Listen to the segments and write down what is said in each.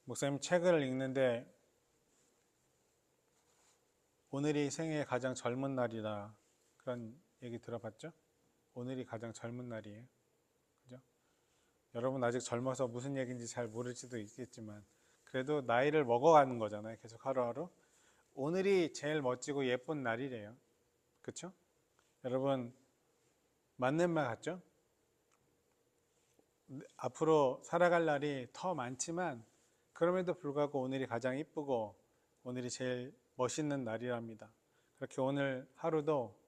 목사님 책을 읽는데 오늘이 생애의 가장 젊은 날이다. 그런 얘기 들어봤죠? 오늘이 가장 젊은 날이에요. 그죠? 여러분 아직 젊어서 무슨 얘기인지 잘 모를지도 있겠지만 그래도 나이를 먹어가는 거잖아요. 계속 하루하루. 오늘이 제일 멋지고 예쁜 날이래요. 그쵸? 여러분 맞는 말 같죠? 앞으로 살아갈 날이 더 많지만 그럼에도 불구하고 오늘이 가장 이쁘고 오늘이 제일 멋있는 날이랍니다. 그렇게 오늘 하루도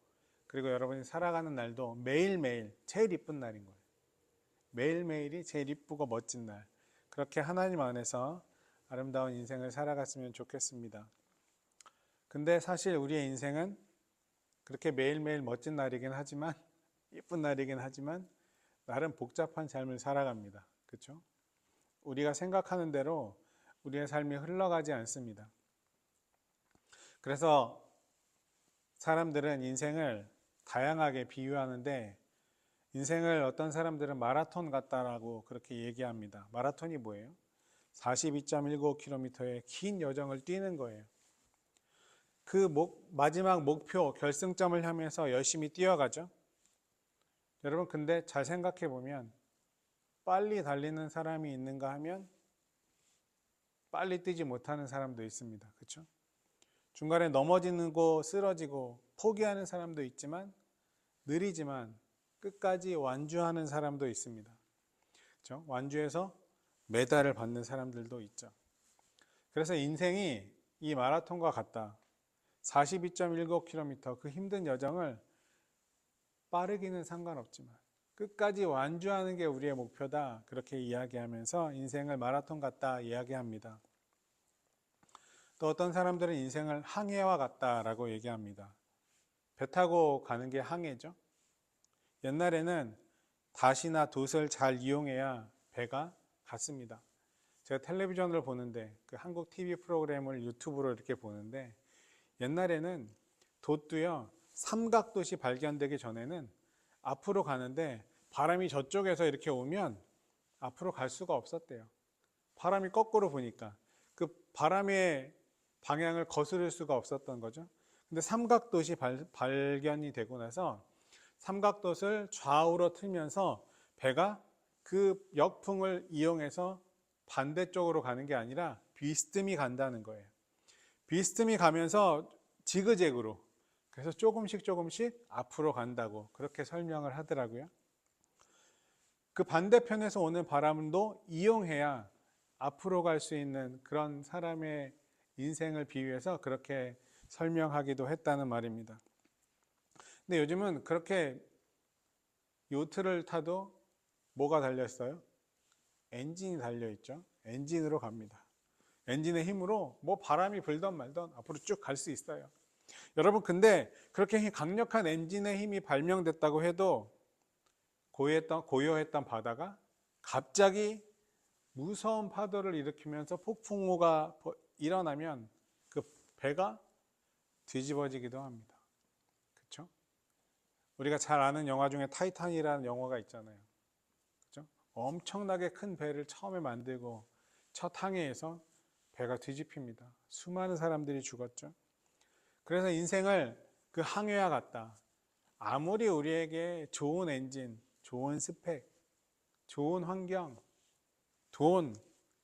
그리고 여러분이 살아가는 날도 매일매일 제일 이쁜 날인 거예요. 매일매일이 제일 이쁘고 멋진 날. 그렇게 하나님 안에서 아름다운 인생을 살아갔으면 좋겠습니다. 근데 사실 우리의 인생은 그렇게 매일매일 멋진 날이긴 하지만 이쁜 날이긴 하지만 나름 복잡한 삶을 살아갑니다. 그렇죠? 우리가 생각하는 대로 우리의 삶이 흘러가지 않습니다. 그래서 사람들은 인생을 다양하게 비유하는데 인생을 어떤 사람들은 마라톤 같다라고 그렇게 얘기합니다. 마라톤이 뭐예요? 42.19km의 긴 여정을 뛰는 거예요. 그 마지막 목표, 결승점을 향해서 열심히 뛰어가죠. 여러분 근데 잘 생각해 보면 빨리 달리는 사람이 있는가 하면 빨리 뛰지 못하는 사람도 있습니다. 그렇죠? 중간에 넘어지고 쓰러지고 포기하는 사람도 있지만 느리지만 끝까지 완주하는 사람도 있습니다. 그렇죠? 완주해서 메달을 받는 사람들도 있죠. 그래서 인생이 이 마라톤과 같다. 42.19km 그 힘든 여정을 빠르기는 상관없지만 끝까지 완주하는 게 우리의 목표다. 그렇게 이야기하면서 인생을 마라톤 같다 이야기합니다. 또 어떤 사람들은 인생을 항해와 같다라고 얘기합니다. 배 타고 가는 게 항해죠. 옛날에는 닷이나 돛을 잘 이용해야 배가 갔습니다. 제가 텔레비전을 보는데 그 한국 TV 프로그램을 유튜브로 이렇게 보는데 옛날에는 돛도요 삼각돛이 발견되기 전에는 앞으로 가는데 바람이 저쪽에서 이렇게 오면 앞으로 갈 수가 없었대요. 바람이 거꾸로 부니까 그 바람의 방향을 거스를 수가 없었던 거죠. 근데 삼각돛이 발견이 되고 나서 삼각돛을 좌우로 틀면서 배가 그 역풍을 이용해서 반대쪽으로 가는 게 아니라 비스듬히 간다는 거예요. 비스듬히 가면서 지그재그로 그래서 조금씩 앞으로 간다고 그렇게 설명을 하더라고요. 그 반대편에서 오는 바람도 이용해야 앞으로 갈 수 있는 그런 사람의 인생을 비유해서 그렇게 설명하기도 했다는 말입니다. 근데 요즘은 그렇게 요트를 타도 뭐가 달려있어요? 엔진이 달려있죠. 엔진으로 갑니다. 엔진의 힘으로 뭐 바람이 불던 말던 앞으로 쭉 갈 수 있어요. 여러분 근데 그렇게 강력한 엔진의 힘이 발명됐다고 해도 고요했던 바다가 갑자기 무서운 파도를 일으키면서 폭풍우가 일어나면 그 배가 뒤집어지기도 합니다. 그렇죠? 우리가 잘 아는 영화 중에 타이탄이라는 영화가 있잖아요. 그렇죠? 엄청나게 큰 배를 처음에 만들고 첫 항해에서 배가 뒤집힙니다. 수많은 사람들이 죽었죠. 그래서 인생을 그 항해와 같다. 아무리 우리에게 좋은 엔진, 좋은 스펙, 좋은 환경, 돈,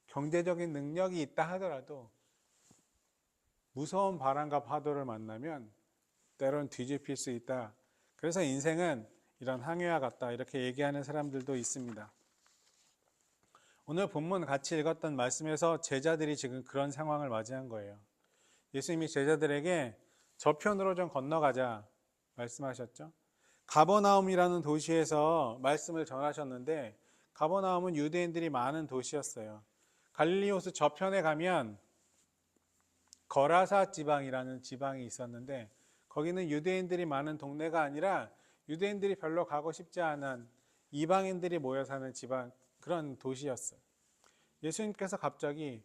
경제적인 능력이 있다 하더라도 무서운 바람과 파도를 만나면 때론 뒤집힐 수 있다. 그래서 인생은 이런 항해와 같다. 이렇게 얘기하는 사람들도 있습니다. 오늘 본문 같이 읽었던 말씀에서 제자들이 지금 그런 상황을 맞이한 거예요. 예수님이 제자들에게 저편으로 좀 건너가자 말씀하셨죠. 가버나움이라는 도시에서 말씀을 전하셨는데 가버나움은 유대인들이 많은 도시였어요. 갈릴리 호수 저편에 가면 거라사 지방이라는 지방이 있었는데 거기는 유대인들이 많은 동네가 아니라 유대인들이 별로 가고 싶지 않은 이방인들이 모여 사는 지방 그런 도시였어요. 예수님께서 갑자기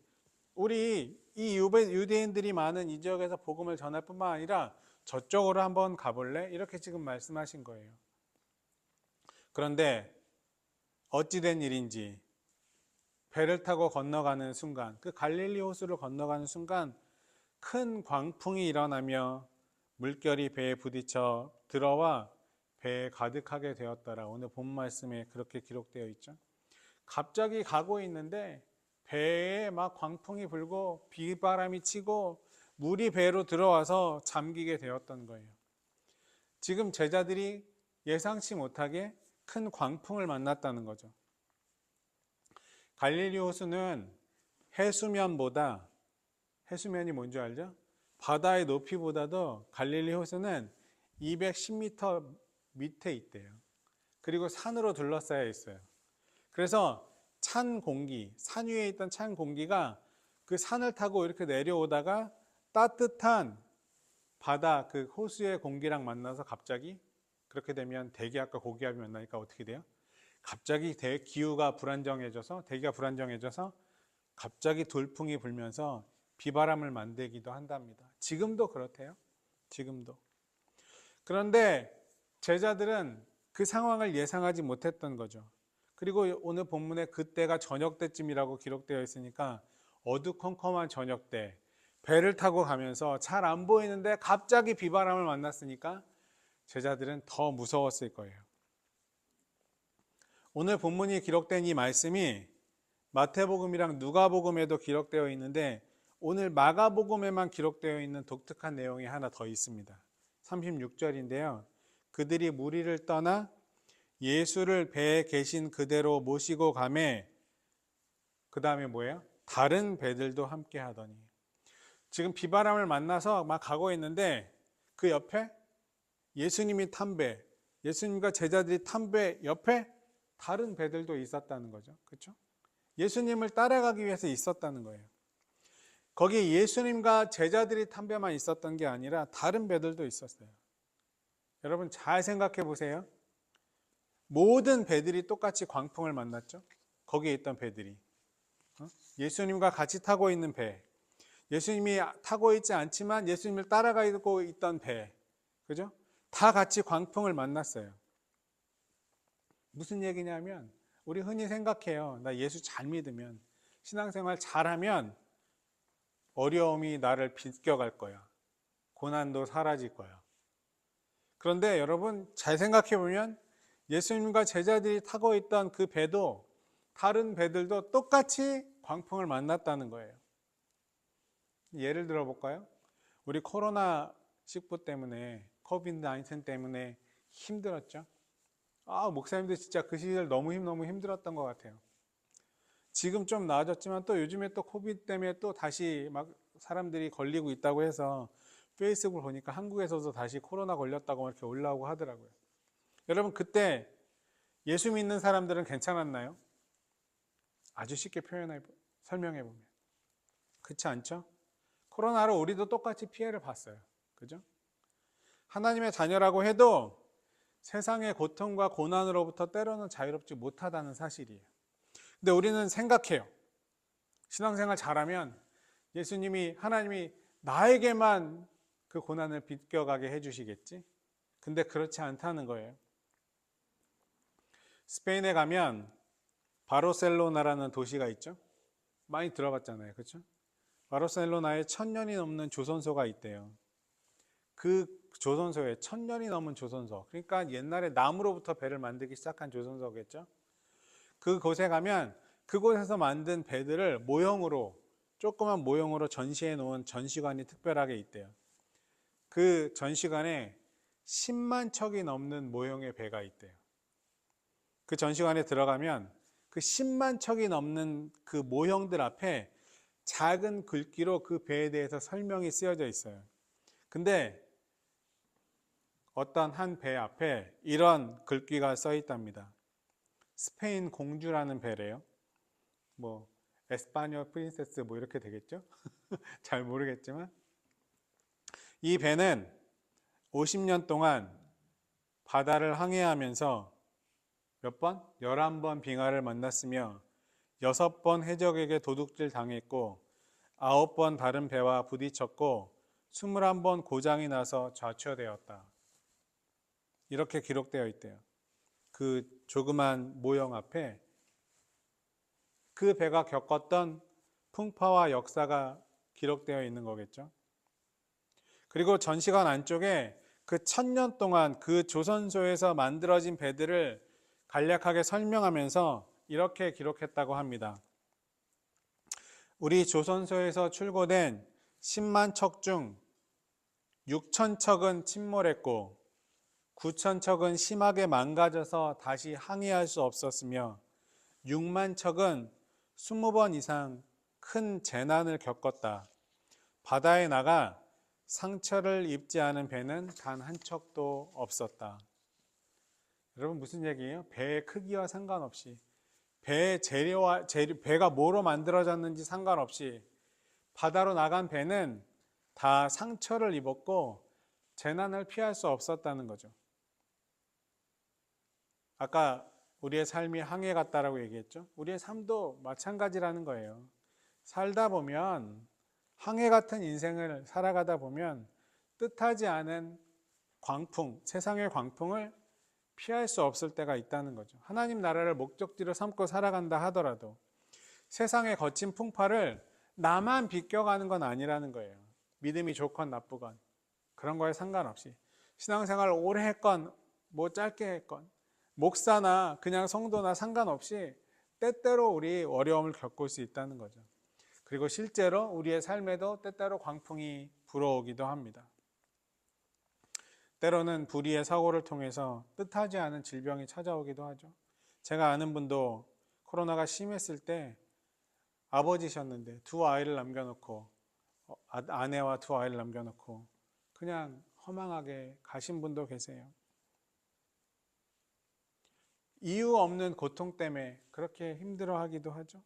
우리 이 유대인들이 많은 이 지역에서 복음을 전할 뿐만 아니라 저쪽으로 한번 가볼래? 이렇게 지금 말씀하신 거예요. 그런데 어찌된 일인지 배를 타고 건너가는 순간, 그 갈릴리 호수를 건너가는 순간 큰 광풍이 일어나며 물결이 배에 부딪혀 들어와 배에 가득하게 되었더라. 오늘 본 말씀에 그렇게 기록되어 있죠. 갑자기 가고 있는데 배에 막 광풍이 불고 비바람이 치고 물이 배로 들어와서 잠기게 되었던 거예요. 지금 제자들이 예상치 못하게 큰 광풍을 만났다는 거죠. 갈릴리 호수는 해수면보다, 해수면이 뭔지 알죠? 바다의 높이보다도 갈릴리 호수는 210m 밑에 있대요. 그리고 산으로 둘러싸여 있어요. 그래서 찬 공기, 산 위에 있던 찬 공기가 그 산을 타고 이렇게 내려오다가 따뜻한 바다, 그 호수의 공기랑 만나서 갑자기, 그렇게 되면 대기압과 고기압이 만나니까 어떻게 돼요? 갑자기 기후가 불안정해져서, 대기가 불안정해져서 갑자기 돌풍이 불면서 비바람을 만들기도 한답니다. 지금도 그렇대요. 지금도. 그런데 제자들은 그 상황을 예상하지 못했던 거죠. 그리고 오늘 본문에 그때가 저녁 때쯤이라고 기록되어 있으니까 어두컴컴한 저녁 때 배를 타고 가면서 잘 안 보이는데 갑자기 비바람을 만났으니까 제자들은 더 무서웠을 거예요. 오늘 본문이 기록된 이 말씀이 마태복음이랑 누가복음에도 기록되어 있는데 오늘 마가복음에만 기록되어 있는 독특한 내용이 하나 더 있습니다. 36절인데요. 그들이 무리를 떠나 예수를 배에 계신 그대로 모시고 가매, 그 다음에 뭐예요? 다른 배들도 함께 하더니. 지금 비바람을 만나서 막 가고 있는데 그 옆에 예수님이 탄 배, 예수님과 제자들이 탄 배 옆에 다른 배들도 있었다는 거죠. 그렇죠? 예수님을 따라가기 위해서 있었다는 거예요. 거기 예수님과 제자들이 탄 배만 있었던 게 아니라 다른 배들도 있었어요. 여러분 잘 생각해 보세요. 모든 배들이 똑같이 광풍을 만났죠. 거기에 있던 배들이. 예수님과 같이 타고 있는 배, 예수님이 타고 있지 않지만 예수님을 따라가고 있던 배, 그죠? 다 같이 광풍을 만났어요. 무슨 얘기냐면 우리 흔히 생각해요. 나 예수 잘 믿으면, 신앙생활 잘하면 어려움이 나를 비껴갈 거야. 고난도 사라질 거야. 그런데 여러분 잘 생각해 보면 예수님과 제자들이 타고 있던 그 배도 다른 배들도 똑같이 광풍을 만났다는 거예요. 예를 들어 볼까요? 우리 코로나19 때문에, 코비드-19 때문에 힘들었죠. 목사님들 진짜 그 시절 너무 힘들었던 것 같아요. 지금 좀 나아졌지만 또 요즘에 또 코비드 때문에 또 다시 막 사람들이 걸리고 있다고 해서 페이스북을 보니까 한국에서도 다시 코로나 걸렸다고 이렇게 올라오고 하더라고요. 여러분 그때 예수 믿는 사람들은 괜찮았나요? 아주 쉽게 설명해 보면 그렇지 않죠? 코로나로 우리도 똑같이 피해를 봤어요. 그죠? 하나님의 자녀라고 해도 세상의 고통과 고난으로부터 때로는 자유롭지 못하다는 사실이에요. 근데 우리는 생각해요. 신앙생활 잘하면 하나님이 나에게만 그 고난을 비껴가게 해주시겠지? 근데 그렇지 않다는 거예요. 스페인에 가면 바르셀로나라는 도시가 있죠? 많이 들어봤잖아요. 그렇죠? 바르셀로나에 1000년이 넘는 조선소가 있대요. 그 조선소에 1000년이 넘은 조선소, 그러니까 옛날에 나무로부터 배를 만들기 시작한 조선소겠죠? 그곳에 가면 그곳에서 만든 배들을 조그만 모형으로 전시해 놓은 전시관이 특별하게 있대요. 그 전시관에 10만 척이 넘는 모형의 배가 있대요. 그 전시관에 들어가면 그 10만 척이 넘는 그 모형들 앞에 작은 글귀로 그 배에 대해서 설명이 쓰여져 있어요. 근데 어떤 한 배 앞에 이런 글귀가 써 있답니다. 스페인 공주라는 배래요. 에스파뇰 프린세스 이렇게 되겠죠? 잘 모르겠지만 이 배는 50년 동안 바다를 항해하면서 몇 번? 11번 빙하를 만났으며 6번 해적에게 도둑질 당했고 9번 다른 배와 부딪혔고 21번 고장이 나서 좌초되었다. 이렇게 기록되어 있대요. 그 조그만 모형 앞에 그 배가 겪었던 풍파와 역사가 기록되어 있는 거겠죠. 그리고 전시관 안쪽에 그 1000년 동안 그 조선소에서 만들어진 배들을 간략하게 설명하면서 이렇게 기록했다고 합니다. 우리 조선소에서 출고된 10만 척 중 6천 척은 침몰했고 9천 척은 심하게 망가져서 다시 항해할 수 없었으며 6만 척은 20번 이상 큰 재난을 겪었다. 바다에 나가 상처를 입지 않은 배는 단 한 척도 없었다. 여러분 무슨 얘기예요? 배의 크기와 상관없이 배의 배가 뭐로 만들어졌는지 상관없이 바다로 나간 배는 다 상처를 입었고 재난을 피할 수 없었다는 거죠. 아까 우리의 삶이 항해 같다라고 얘기했죠. 우리의 삶도 마찬가지라는 거예요. 살다 보면 항해 같은 인생을 살아가다 보면 뜻하지 않은 광풍, 세상의 광풍을 피할 수 없을 때가 있다는 거죠. 하나님 나라를 목적지로 삼고 살아간다 하더라도 세상의 거친 풍파를 나만 비껴가는 건 아니라는 거예요. 믿음이 좋건 나쁘건 그런 거에 상관없이 신앙생활 오래 했건 뭐 짧게 했건 목사나 그냥 성도나 상관없이 때때로 우리 어려움을 겪을 수 있다는 거죠. 그리고 실제로 우리의 삶에도 때때로 광풍이 불어오기도 합니다. 때로는 불의의 사고를 통해서 뜻하지 않은 질병이 찾아오기도 하죠. 제가 아는 분도 코로나가 심했을 때 아버지셨는데 두 아이를 남겨놓고 아내와 두 아이를 남겨놓고 그냥 허망하게 가신 분도 계세요. 이유 없는 고통 때문에 그렇게 힘들어하기도 하죠.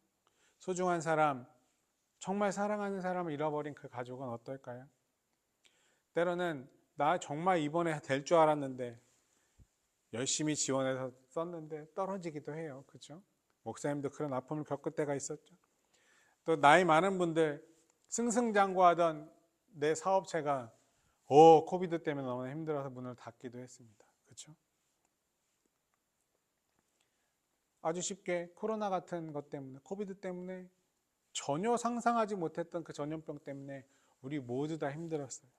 소중한 사람, 정말 사랑하는 사람을 잃어버린 그 가족은 어떨까요? 때로는 나 정말 이번에 될 줄 알았는데 열심히 지원해서 썼는데 떨어지기도 해요. 그렇죠? 목사님도 그런 아픔을 겪을 때가 있었죠. 또 나이 많은 분들 승승장구하던 내 사업체가 코비드 때문에 너무 힘들어서 문을 닫기도 했습니다. 그렇죠? 아주 쉽게 코로나 같은 것 때문에, 코비드 때문에 전혀 상상하지 못했던 그 전염병 때문에 우리 모두 다 힘들었어요.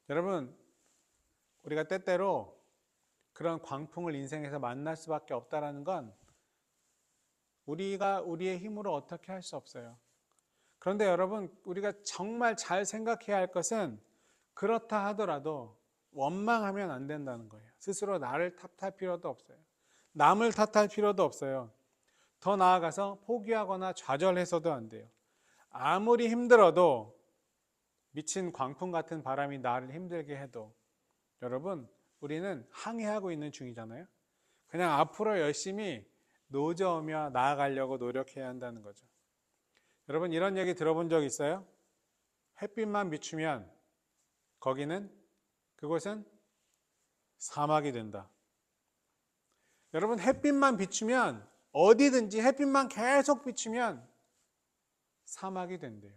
여러분, 우리가 때때로 그런 광풍을 인생에서 만날 수밖에 없다는 건 우리가 우리의 힘으로 어떻게 할 수 없어요. 그런데 여러분, 우리가 정말 잘 생각해야 할 것은 그렇다 하더라도 원망하면 안 된다는 거예요. 스스로 나를 탓할 필요도 없어요. 남을 탓할 필요도 없어요. 더 나아가서 포기하거나 좌절해서도 안 돼요. 아무리 힘들어도 미친 광풍 같은 바람이 나를 힘들게 해도 여러분, 우리는 항해하고 있는 중이잖아요. 그냥 앞으로 열심히 노저으며 나아가려고 노력해야 한다는 거죠. 여러분, 이런 얘기 들어본 적 있어요? 햇빛만 비추면 그곳은 사막이 된다. 여러분, 햇빛만 비추면 어디든지 햇빛만 계속 비추면 사막이 된대요.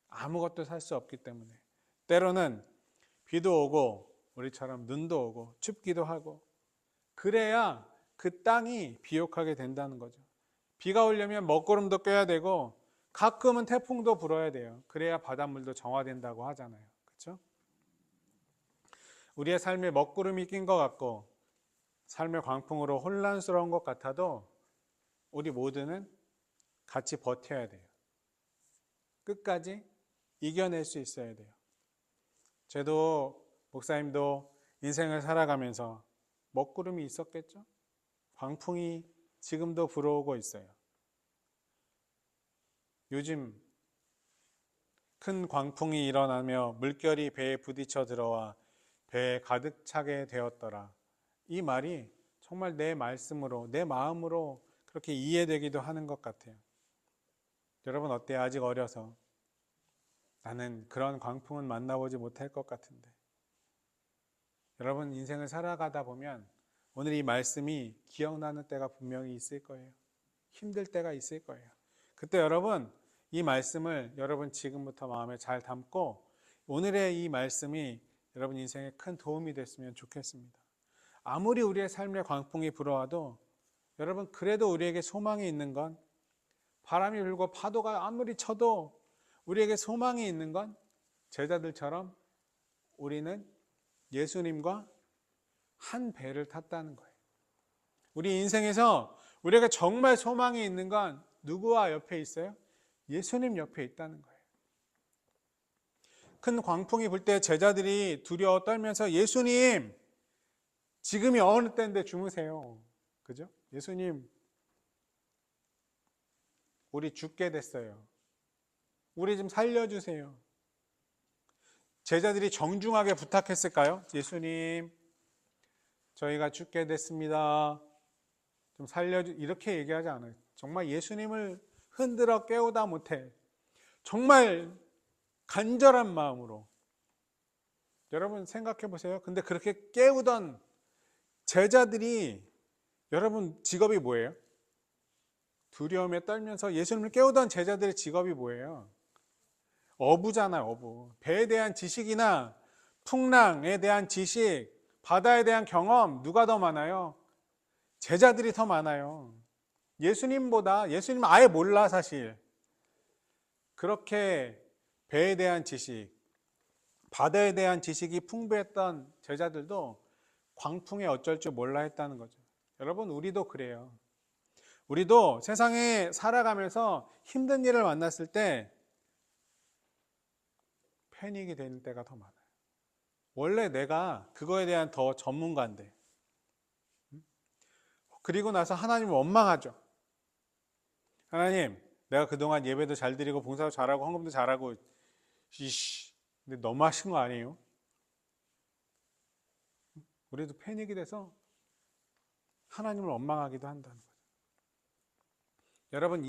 아무것도 살 수 없기 때문에. 때로는 비도 오고 우리처럼 눈도 오고 춥기도 하고 그래야 그 땅이 비옥하게 된다는 거죠. 비가 오려면 먹구름도 껴야 되고 가끔은 태풍도 불어야 돼요. 그래야 바닷물도 정화된다고 하잖아요. 그렇죠? 우리의 삶에 먹구름이 낀 것 같고 삶의 광풍으로 혼란스러운 것 같아도 우리 모두는 같이 버텨야 돼요. 끝까지 이겨낼 수 있어야 돼요. 저도 목사님도 인생을 살아가면서 먹구름이 있었겠죠? 광풍이 지금도 불어오고 있어요. 요즘 큰 광풍이 일어나며 물결이 배에 부딪혀 들어와 배에 가득 차게 되었더라. 이 말이 정말 내 말씀으로, 내 마음으로 그렇게 이해되기도 하는 것 같아요. 여러분 어때요? 아직 어려서 나는 그런 광풍은 만나보지 못할 것 같은데. 여러분 인생을 살아가다 보면 오늘 이 말씀이 기억나는 때가 분명히 있을 거예요. 힘들 때가 있을 거예요. 그때 여러분 이 말씀을 여러분 지금부터 마음에 잘 담고 오늘의 이 말씀이 여러분 인생에 큰 도움이 됐으면 좋겠습니다. 아무리 우리의 삶의 광풍이 불어와도 여러분, 그래도 우리에게 소망이 있는 건, 바람이 불고 파도가 아무리 쳐도 우리에게 소망이 있는 건 제자들처럼 우리는 예수님과 한 배를 탔다는 거예요. 우리 인생에서 우리가 정말 소망이 있는 건 누구와 옆에 있어요? 예수님 옆에 있다는 거예요. 큰 광풍이 불 때 제자들이 두려워 떨면서 예수님, 지금이 어느 때인데 주무세요. 그죠? 예수님, 우리 죽게 됐어요. 우리 좀 살려주세요. 제자들이 정중하게 부탁했을까요? 예수님, 저희가 죽게 됐습니다. 좀 이렇게 얘기하지 않아요. 정말 예수님을 흔들어 깨우다 못해 정말 간절한 마음으로. 여러분 생각해 보세요. 근데 그렇게 깨우던 제자들이, 여러분 직업이 뭐예요? 두려움에 떨면서 예수님을 깨우던 제자들의 직업이 뭐예요? 어부잖아요, 어부. 배에 대한 지식이나 풍랑에 대한 지식, 바다에 대한 경험, 누가 더 많아요? 제자들이 더 많아요. 예수님 아예 몰라, 사실. 그렇게 배에 대한 지식, 바다에 대한 지식이 풍부했던 제자들도 광풍에 어쩔 줄 몰라 했다는 거죠. 여러분, 우리도 그래요. 우리도 세상에 살아가면서 힘든 일을 만났을 때 패닉이 되는 때가 더 많아요. 원래 내가 그거에 대한 더 전문가인데. 그리고 나서 하나님을 원망하죠. 하나님, 내가 그동안 예배도 잘 드리고 봉사도 잘하고 헌금도 잘하고, 근데 너무 하신 거 아니에요? 우리도 패닉이 돼서 하나님을 원망하기도 한다는 거죠. 여러분,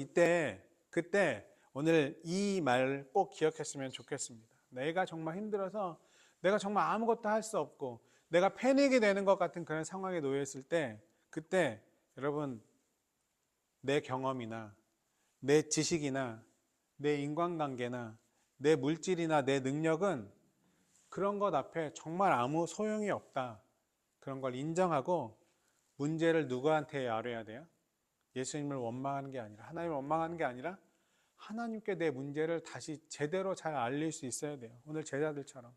그때 오늘 이 말 꼭 기억했으면 좋겠습니다. 내가 정말 힘들어서, 내가 정말 아무것도 할 수 없고 내가 패닉이 되는 것 같은 그런 상황에 놓여 있을 때, 그때 여러분, 내 경험이나 내 지식이나 내 인간관계나 내 물질이나 내 능력은 그런 것 앞에 정말 아무 소용이 없다. 그런 걸 인정하고 문제를 누구한테 알아야 돼요? 예수님을 원망하는 게 아니라, 하나님을 원망하는 게 아니라 하나님께 내 문제를 다시 제대로 잘 알릴 수 있어야 돼요. 오늘 제자들처럼.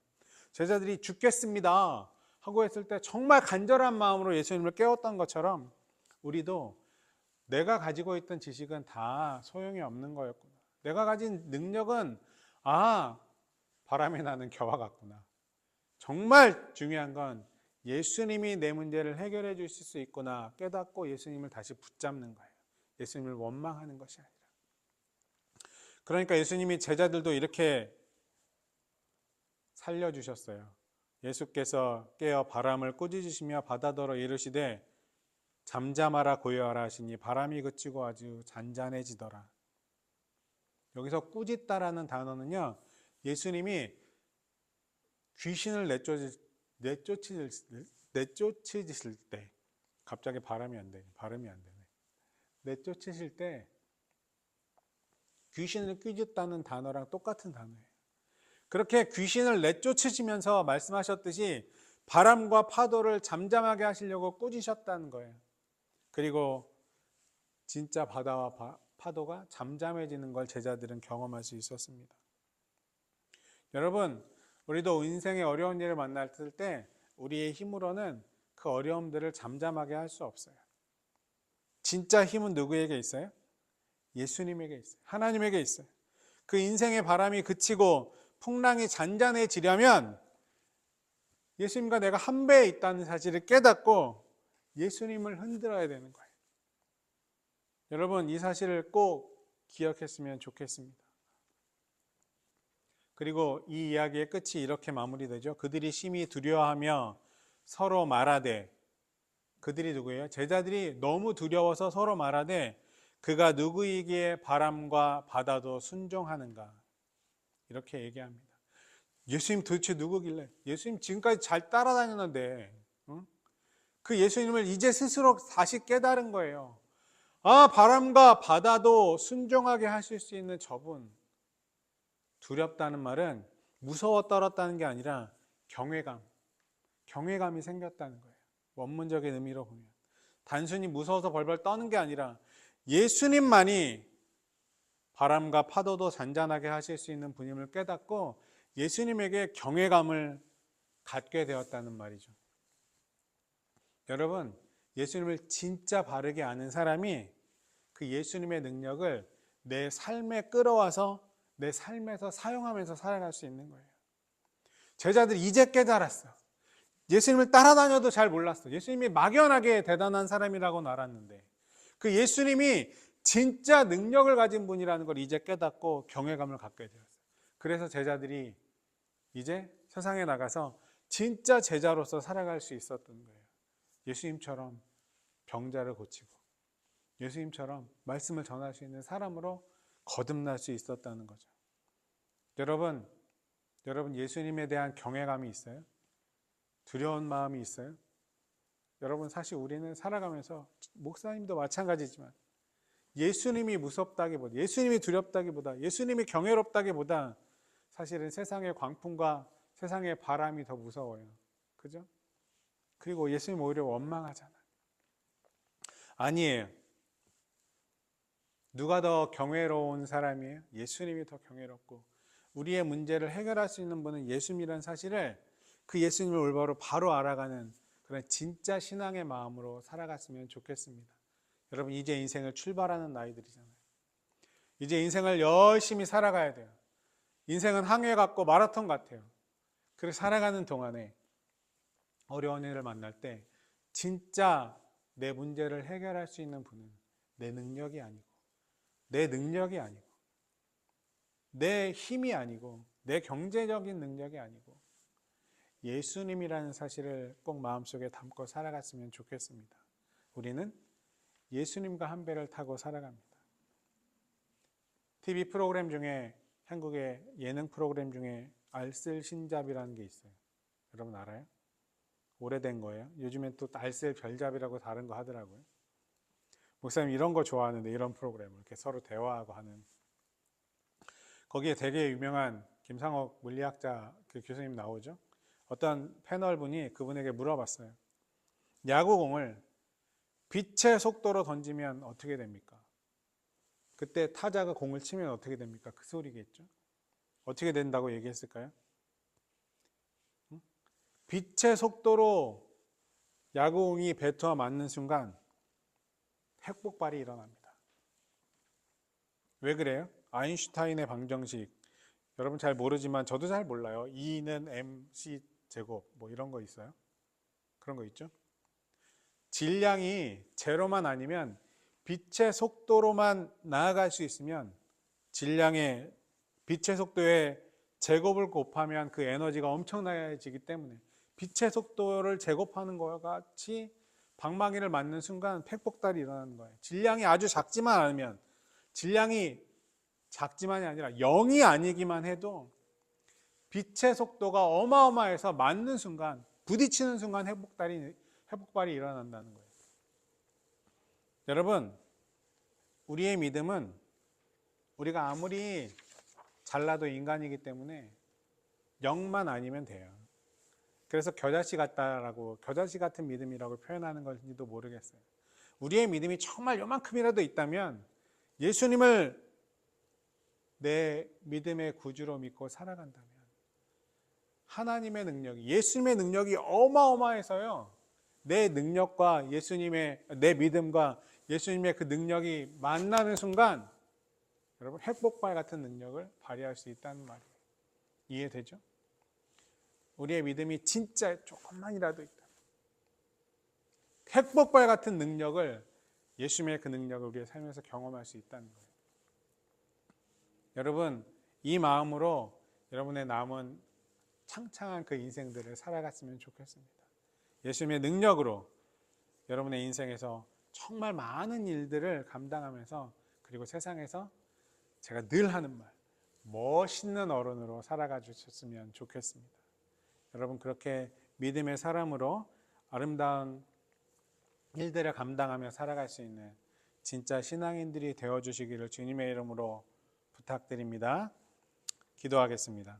제자들이 죽겠습니다 하고 했을 때 정말 간절한 마음으로 예수님을 깨웠던 것처럼 우리도 내가 가지고 있던 지식은 다 소용이 없는 거였구나. 내가 가진 능력은 바람에 나는 겨와 같구나. 정말 중요한 건 예수님이 내 문제를 해결해 주실 수 있구나 깨닫고 예수님을 다시 붙잡는 거예요. 예수님을 원망하는 것이 아니라. 그러니까 예수님이 제자들도 이렇게 살려주셨어요. 예수께서 깨어 바람을 꾸짖으시며 바다더러 이르시되 잠잠하라 고요하라 하시니 바람이 그치고 아주 잔잔해지더라. 여기서 꾸짖다라는 단어는요, 예수님이 귀신을 내쫓으실 때, 갑자기 발음이 안 되네. 내쫓으실 때 귀신을 꾸짖다는 단어랑 똑같은 단어예요. 그렇게 귀신을 내쫓으시면서 말씀하셨듯이 바람과 파도를 잠잠하게 하시려고 꾸짖으셨다는 거예요. 그리고 진짜 바다와 파도가 잠잠해지는 걸 제자들은 경험할 수 있었습니다. 여러분, 우리도 인생의 어려운 일을 만났을 때 우리의 힘으로는 그 어려움들을 잠잠하게 할 수 없어요. 진짜 힘은 누구에게 있어요? 예수님에게 있어요. 하나님에게 있어요. 그 인생의 바람이 그치고 풍랑이 잔잔해지려면 예수님과 내가 한 배에 있다는 사실을 깨닫고 예수님을 흔들어야 되는 거예요. 여러분, 이 사실을 꼭 기억했으면 좋겠습니다. 그리고 이 이야기의 끝이 이렇게 마무리되죠. 그들이 심히 두려워하며 서로 말하되, 그들이 누구예요? 제자들이 너무 두려워서 서로 말하되 그가 누구이기에 바람과 바다도 순종하는가, 이렇게 얘기합니다. 예수님 도대체 누구길래? 예수님 지금까지 잘 따라다녔는데 그 예수님을 이제 스스로 다시 깨달은 거예요. 바람과 바다도 순종하게 하실 수 있는 저분. 두렵다는 말은 무서워 떨었다는 게 아니라 경외감이 생겼다는 거예요. 원문적인 의미로 보면 단순히 무서워서 벌벌 떠는 게 아니라 예수님만이 바람과 파도도 잔잔하게 하실 수 있는 분임을 깨닫고 예수님에게 경외감을 갖게 되었다는 말이죠. 여러분, 예수님을 진짜 바르게 아는 사람이 그 예수님의 능력을 내 삶에 끌어와서 내 삶에서 사용하면서 살아갈 수 있는 거예요. 제자들이 이제 깨달았어. 예수님을 따라다녀도 잘 몰랐어. 예수님이 막연하게 대단한 사람이라고는 알았는데 그 예수님이 진짜 능력을 가진 분이라는 걸 이제 깨닫고 경외감을 갖게 되었어요. 그래서 제자들이 이제 세상에 나가서 진짜 제자로서 살아갈 수 있었던 거예요. 예수님처럼 병자를 고치고 예수님처럼 말씀을 전할 수 있는 사람으로 거듭날 수 있었다는 거죠. 여러분 예수님에 대한 경외감이 있어요? 두려운 마음이 있어요? 여러분, 사실 우리는 살아가면서 목사님도 마찬가지지만 예수님이 무섭다기보다, 예수님이 두렵다기보다, 예수님이 경외롭다기보다 사실은 세상의 광풍과 세상의 바람이 더 무서워요. 그죠? 그리고 예수님 오히려 원망하잖아요. 아니에요. 누가 더 경외로운 사람이에요? 예수님이 더 경외롭고 우리의 문제를 해결할 수 있는 분은 예수님이라는 사실을 그 예수님을 올바로 바로 알아가는 그런 진짜 신앙의 마음으로 살아갔으면 좋겠습니다. 여러분, 이제 인생을 출발하는 나이들이잖아요. 이제 인생을 열심히 살아가야 돼요. 인생은 항해 같고 마라톤 같아요. 그렇게 살아가는 동안에 어려운 일을 만날 때 진짜 내 문제를 해결할 수 있는 분은 내 능력이 아니고 내 힘이 아니고 내 경제적인 능력이 아니고 예수님이라는 사실을 꼭 마음속에 담고 살아갔으면 좋겠습니다. 우리는 예수님과 한 배를 타고 살아갑니다. TV 프로그램 중에 한국의 예능 프로그램 중에 알쓸신잡이라는 게 있어요. 여러분 알아요? 오래된 거예요. 요즘엔 또 알쓸별잡이라고 다른 거 하더라고요. 목사님 이런 거 좋아하는데 이런 프로그램을 이렇게 서로 대화하고 하는 거기에 되게 유명한 김상옥 물리학자 그 교수님 나오죠. 어떤 패널 분이 그분에게 물어봤어요. 야구공을 빛의 속도로 던지면 어떻게 됩니까? 그때 타자가 공을 치면 어떻게 됩니까? 그 소리겠죠. 어떻게 된다고 얘기했을까요? 빛의 속도로 야구공이 배트와 맞는 순간 핵폭발이 일어납니다. 왜 그래요? 아인슈타인의 방정식, 여러분 잘 모르지만 저도 잘 몰라요. E는 mc 제곱 뭐 이런 거 있어요? 그런 거 있죠? 질량이 제로만 아니면 빛의 속도로만 나아갈 수 있으면 질량의 빛의 속도에 제곱을 곱하면 그 에너지가 엄청나지기 때문에 빛의 속도를 제곱하는 것과 같이 방망이를 맞는 순간 핵폭발이 일어나는 거예요. 질량이 아주 작지만 않으면, 질량이 작지만이 아니라 0이 아니기만 해도 빛의 속도가 어마어마해서 맞는 순간, 부딪히는 순간 핵폭발이 일어난다는 거예요. 여러분, 우리의 믿음은 우리가 아무리 잘나도 인간이기 때문에 0만 아니면 돼요. 그래서 겨자씨 같다라고, 겨자씨 같은 믿음이라고 표현하는 것인지도 모르겠어요. 우리의 믿음이 정말 요만큼이라도 있다면 예수님을 내 믿음의 구주로 믿고 살아간다면 하나님의 능력이, 예수님의 능력이 어마어마해서요, 내 능력과 내 믿음과 예수님의 그 능력이 만나는 순간 여러분 핵폭발 같은 능력을 발휘할 수 있다는 말이에요. 이해되죠? 우리의 믿음이 진짜 조금만이라도 있다. 핵폭발 같은 능력을, 예수님의 그 능력을 우리의 삶에서 경험할 수 있다는 거예요. 여러분, 이 마음으로 여러분의 남은 창창한 그 인생들을 살아갔으면 좋겠습니다. 예수님의 능력으로 여러분의 인생에서 정말 많은 일들을 감당하면서, 그리고 세상에서 제가 늘 하는 말, 멋있는 어른으로 살아가 주셨으면 좋겠습니다. 여러분, 그렇게 믿음의 사람으로 아름다운 일들을 감당하며 살아갈 수 있는 진짜 신앙인들이 되어주시기를 주님의 이름으로 부탁드립니다. 기도하겠습니다.